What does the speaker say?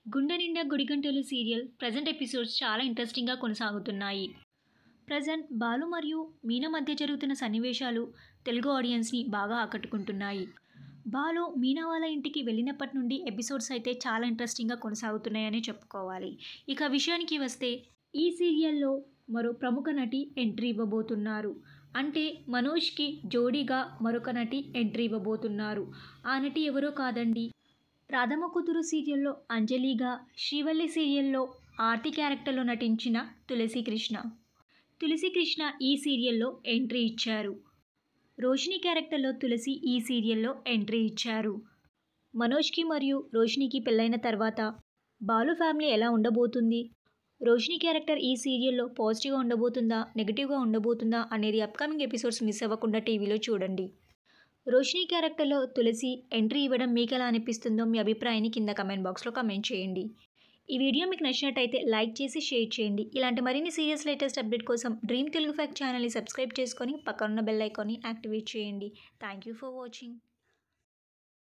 గుండె నిండా గుడిగంటలు serial present episodes చాలా ఇంట్రెస్టింగ్గా కొనసాగుతున్నాయి. ప్రజెంట్ బాలు మరియు మీనా మధ్య జరుగుతున్న సన్నివేశాలు తెలుగు ఆడియన్స్ని బాగా ఆకట్టుకుంటున్నాయి. బాలు మీనా వాళ్ళ ఇంటికి వెళ్ళినప్పటి నుండి ఎపిసోడ్స్ అయితే చాలా ఇంట్రెస్టింగ్గా కొనసాగుతున్నాయని చెప్పుకోవాలి. ఇక విషయానికి వస్తే ఈ సీరియల్లో మరో ప్రముఖ నటి ఎంట్రీ ఇవ్వబోతున్నారు. అంటే మనోజ్కి జోడీగా మరొక నటి ఎంట్రీ ఇవ్వబోతున్నారు. ఆ నటి ఎవరో కాదండి, రాధమ్మ కూతురు సీరియల్లో అంజలిగా, శ్రీవల్లి సీరియల్లో ఆర్తి క్యారెక్టర్లో నటించిన తులసి కృష్ణ. తులసి కృష్ణ ఈ సీరియల్లో ఎంట్రీ ఇచ్చారు. రోషిని క్యారెక్టర్లో తులసి ఈ సీరియల్లో ఎంట్రీ ఇచ్చారు. మనోజ్కి మరియు రోషినికి పెళ్ళైన తర్వాత బాలు ఫ్యామిలీ ఎలా ఉండబోతుంది, రోషిని క్యారెక్టర్ ఈ సీరియల్లో పాజిటివ్గా ఉండబోతుందా, నెగిటివ్గా ఉండబోతుందా అనేది అప్కమింగ్ ఎపిసోడ్స్ మిస్ అవ్వకుండా టీవీలో చూడండి. రోషిని క్యారెక్టర్లో తులసి ఎంట్రీ ఇవ్వడం మీకు ఎలా అనిపిస్తుందో మీ అభిప్రాయాన్ని కింద కమెంట్ బాక్స్లో కమెంట్ చేయండి. ఈ వీడియో మీకు నచ్చినట్టయితే లైక్ చేసి షేర్ చేయండి. ఇలాంటి మరిన్ని సీరియస్ లేటెస్ట్ అప్డేట్ కోసం డ్రీమ్ తెలుగు ఫ్యాక్ట్ ఛానల్ని సబ్స్క్రైబ్ చేసుకొని పక్కనున్న బెల్ ఐకాన్ని యాక్టివేట్ చేయండి. Thank you for watching.